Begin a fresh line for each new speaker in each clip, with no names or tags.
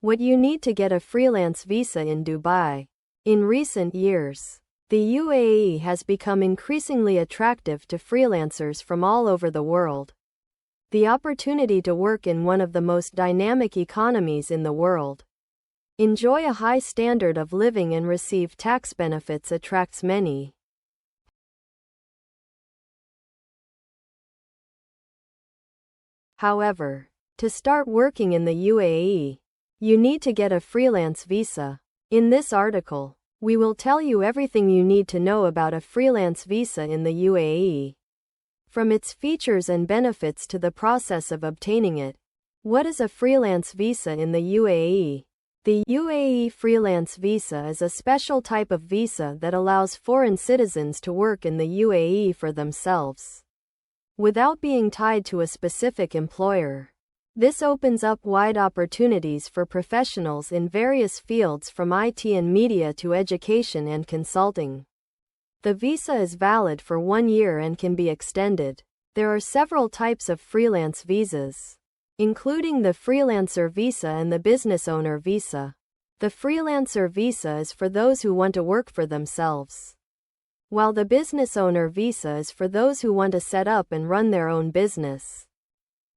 What you need to get a freelance visa in Dubai. In recent years, the UAE has become increasingly attractive to freelancers from all over the world. The opportunity to work in one of the most dynamic economies in the world, enjoy a high standard of living and receive tax benefits attracts many. However, to start working in the UAE, you need to get a freelance visa. In this article, we will tell you everything you need to know about a freelance visa in the UAE. From its features and benefits to the process of obtaining it. What is a freelance visa in the UAE? The UAE freelance visa is a special type of visa that allows foreign citizens to work in the UAE for themselves, without being tied to a specific employer. This opens up wide opportunities for professionals in various fields from IT and media to education and consulting. The visa is valid for 1 year and can be extended. There are several types of freelance visas, including the freelancer visa and the business owner visa. The freelancer visa is for those who want to work for themselves, while the business owner visa is for those who want to set up and run their own business.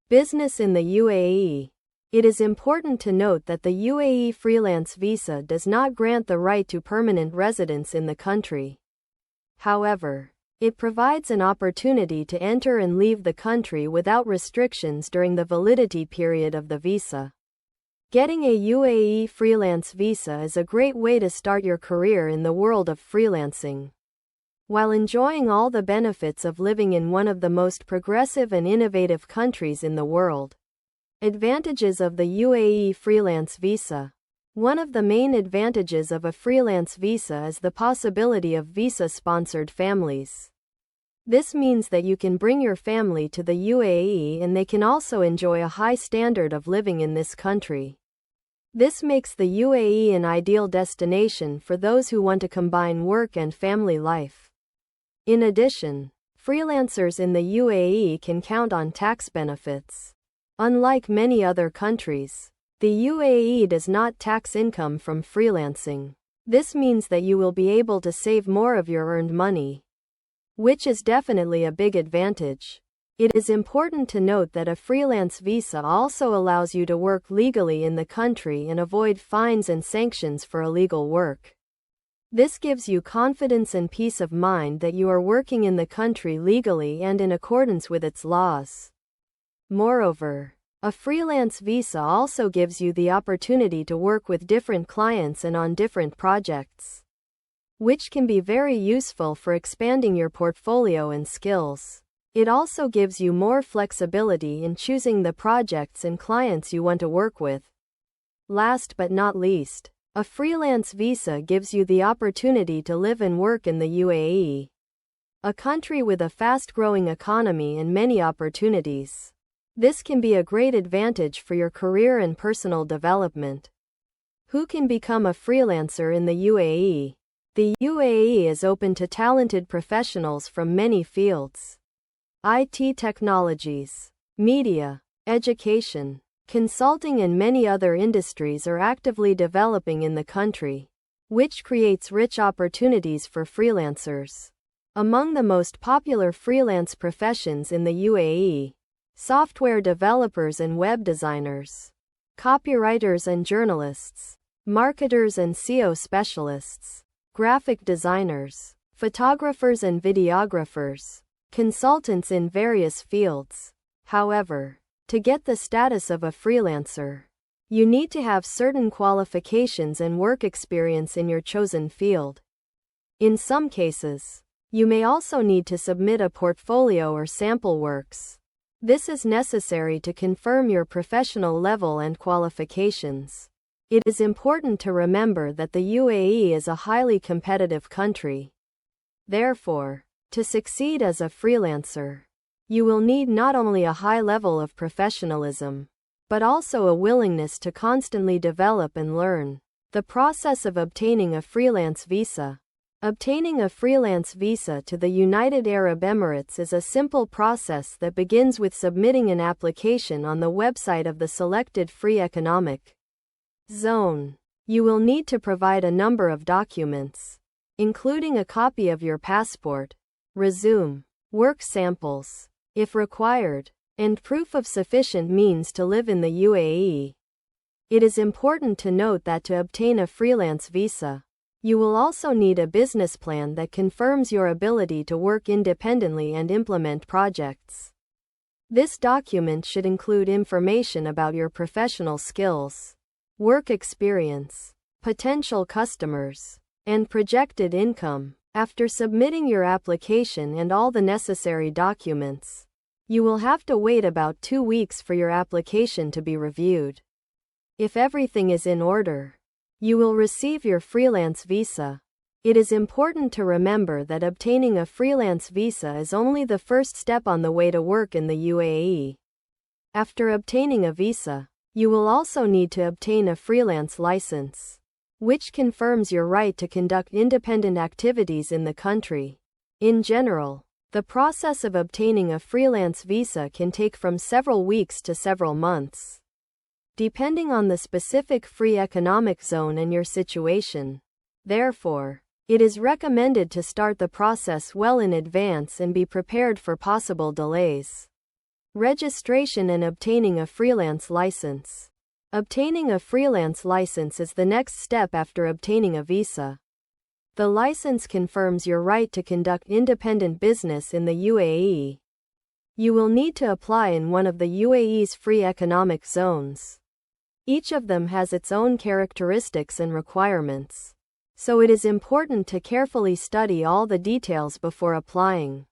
Business in the UAE. It is important to note that the UAE freelance visa does not grant the right to permanent residence in the country. However, it provides an opportunity to enter and leave the country without restrictions during the validity period of the visa. Getting a UAE freelance visa is a great way to start your career in the world of freelancing, while enjoying all the benefits of living in one of the most progressive and innovative countries in the world. Advantages of the UAE freelance visa. One of the main advantages of a freelance visa is the possibility of visa-sponsored families. This means that you can bring your family to the UAE and they can also enjoy a high standard of living in this country. This makes the UAE an ideal destination for those who want to combine work and family life. In addition, freelancers in the UAE can count on tax benefits. Unlike many other countries, the UAE does not tax income from freelancing. This means that you will be able to save more of your earned money, which is definitely a big advantage. It is important to note that a freelance visa also allows you to work legally in the country and avoid fines and sanctions for illegal work. This gives you confidence and peace of mind that you are working in the country legally and in accordance with its laws. Moreover, a freelance visa also gives you the opportunity to work with different clients and on different projects, which can be very useful for expanding your portfolio and skills. It also gives you more flexibility in choosing the projects and clients you want to work with. Last but not least, a freelance visa gives you the opportunity to live and work in the UAE, a country with a fast-growing economy and many opportunities. This can be a great advantage for your career and personal development. Who can become a freelancer in the UAE? The UAE is open to talented professionals from many fields. IT technologies, media, education, consulting and many other industries are actively developing in the country, which creates rich opportunities for freelancers. Among the most popular freelance professions in the UAE, software developers and web designers, copywriters and journalists, marketers and SEO specialists, graphic designers, photographers and videographers, consultants in various fields. However, to get the status of a freelancer, you need to have certain qualifications and work experience in your chosen field. In some cases, you may also need to submit a portfolio or sample works. This is necessary to confirm your professional level and qualifications. It is important to remember that the UAE is a highly competitive country. Therefore, to succeed as a freelancer, you will need not only a high level of professionalism, but also a willingness to constantly develop and learn. The process of obtaining a freelance visa. Obtaining a freelance visa to the United Arab Emirates is a simple process that begins with submitting an application on the website of the selected free economic zone. You will need to provide a number of documents, including a copy of your passport, resume, work samples, if required, and proof of sufficient means to live in the UAE. It is important to note that to obtain a freelance visa, you will also need a business plan that confirms your ability to work independently and implement projects. This document should include information about your professional skills, work experience, potential customers, and projected income. After submitting your application and all the necessary documents, you will have to wait about 2 weeks for your application to be reviewed. If everything is in order, you will receive your freelance visa. It is important to remember that obtaining a freelance visa is only the first step on the way to work in the UAE. After obtaining a visa, you will also need to obtain a freelance license, which confirms your right to conduct independent activities in the country. In general, the process of obtaining a freelance visa can take from several weeks to several months, depending on the specific free economic zone and your situation. Therefore, it is recommended to start the process well in advance and be prepared for possible delays. Registration and obtaining a freelance license. Obtaining a freelance license is the next step after obtaining a visa. The license confirms your right to conduct independent business in the UAE. You will need to apply in one of the UAE's free economic zones. Each of them has its own characteristics and requirements, so it is important to carefully study all the details before applying.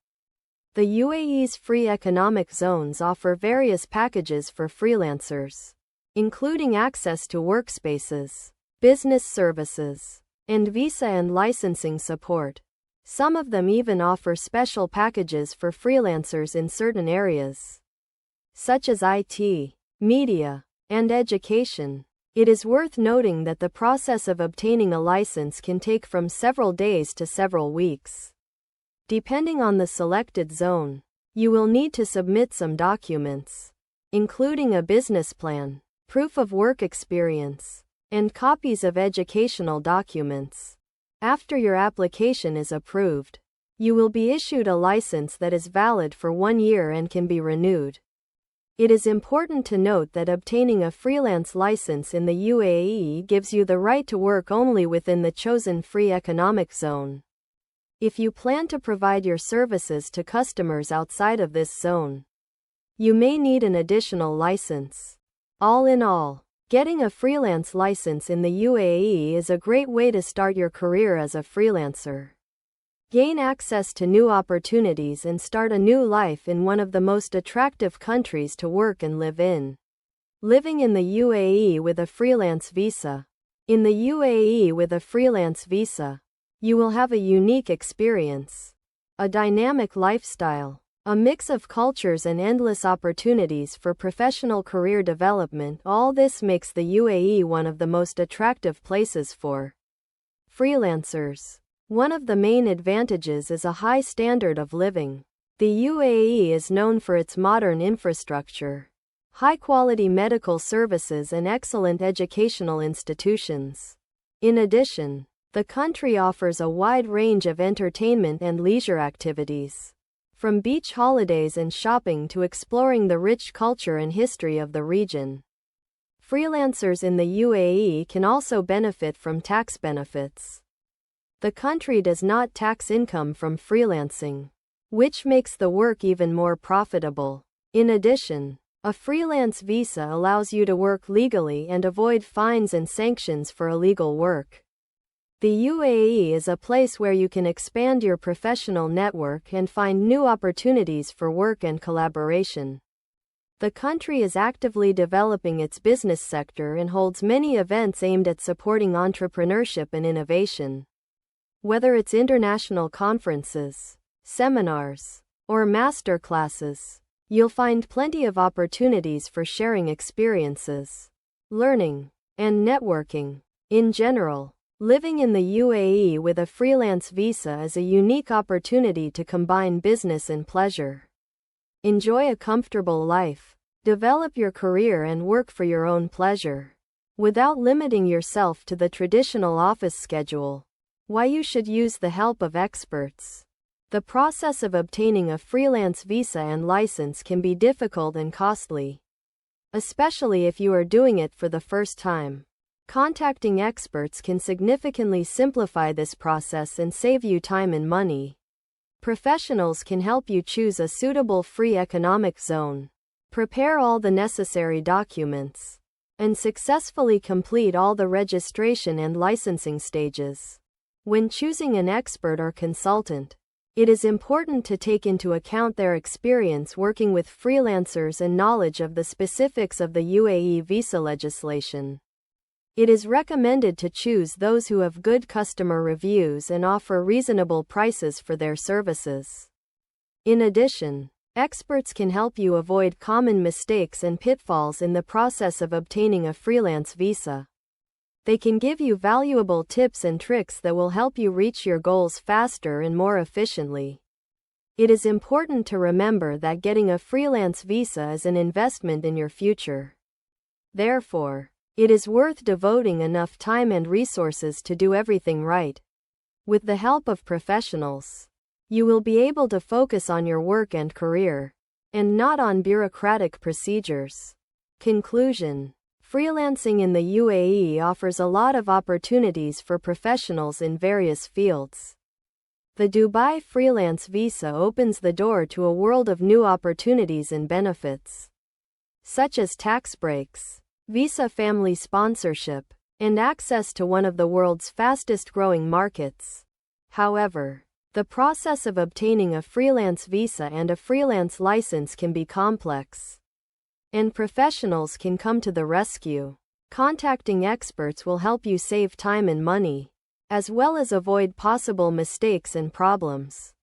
The UAE's free economic zones offer various packages for freelancers, including access to workspaces, business services, and visa and licensing support. Some of them even offer special packages for freelancers in certain areas, such as IT, media, and education. It is worth noting that the process of obtaining a license can take from several days to several weeks. Depending on the selected zone, you will need to submit some documents, including a business plan, proof of work experience, and copies of educational documents. After your application is approved, you will be issued a license that is valid for 1 year and can be renewed. It is important to note that obtaining a freelance license in the UAE gives you the right to work only within the chosen free economic zone. If you plan to provide your services to customers outside of this zone, you may need an additional license. All in all, getting a freelance license in the UAE is a great way to start your career as a freelancer, gain access to new opportunities, and start a new life in one of the most attractive countries to work and live in. Living in the UAE with a freelance visa. In the UAE with a freelance visa, you will have a unique experience, a dynamic lifestyle, a mix of cultures, and endless opportunities for professional career development. All this makes the UAE one of the most attractive places for freelancers. One of the main advantages is a high standard of living. The UAE is known for its modern infrastructure, high-quality medical services, and excellent educational institutions. In addition, the country offers a wide range of entertainment and leisure activities, from beach holidays and shopping to exploring the rich culture and history of the region. Freelancers in the UAE can also benefit from tax benefits. The country does not tax income from freelancing, which makes the work even more profitable. In addition, a freelance visa allows you to work legally and avoid fines and sanctions for illegal work. The UAE is a place where you can expand your professional network and find new opportunities for work and collaboration. The country is actively developing its business sector and holds many events aimed at supporting entrepreneurship and innovation. Whether it's international conferences, seminars, or master classes, you'll find plenty of opportunities for sharing experiences, learning, and networking. In general, living in the UAE with a freelance visa is a unique opportunity to combine business and pleasure. Enjoy a comfortable life, develop your career, and work for your own pleasure. without limiting yourself to the traditional office schedule. Why you should use the help of experts. The process of obtaining a freelance visa and license can be difficult and costly, especially if you are doing it for the first time. Contacting experts can significantly simplify this process and save you time and money. Professionals can help you choose a suitable free economic zone, prepare all the necessary documents, and successfully complete all the registration and licensing stages. When choosing an expert or consultant, it is important to take into account their experience working with freelancers and knowledge of the specifics of the UAE visa legislation. It is recommended to choose those who have good customer reviews and offer reasonable prices for their services. In addition, experts can help you avoid common mistakes and pitfalls in the process of obtaining a freelance visa. They can give you valuable tips and tricks that will help you reach your goals faster and more efficiently. It is important to remember that getting a freelance visa is an investment in your future. Therefore, it is worth devoting enough time and resources to do everything right. With the help of professionals, you will be able to focus on your work and career, and not on bureaucratic procedures. Conclusion. Freelancing in the UAE offers a lot of opportunities for professionals in various fields. The Dubai freelance visa opens the door to a world of new opportunities and benefits, such as tax breaks, visa family sponsorship, and access to one of the world's fastest growing markets. However, the process of obtaining a freelance visa and a freelance license can be complex, and professionals can come to the rescue. Contacting experts will help you save time and money, as well as avoid possible mistakes and problems.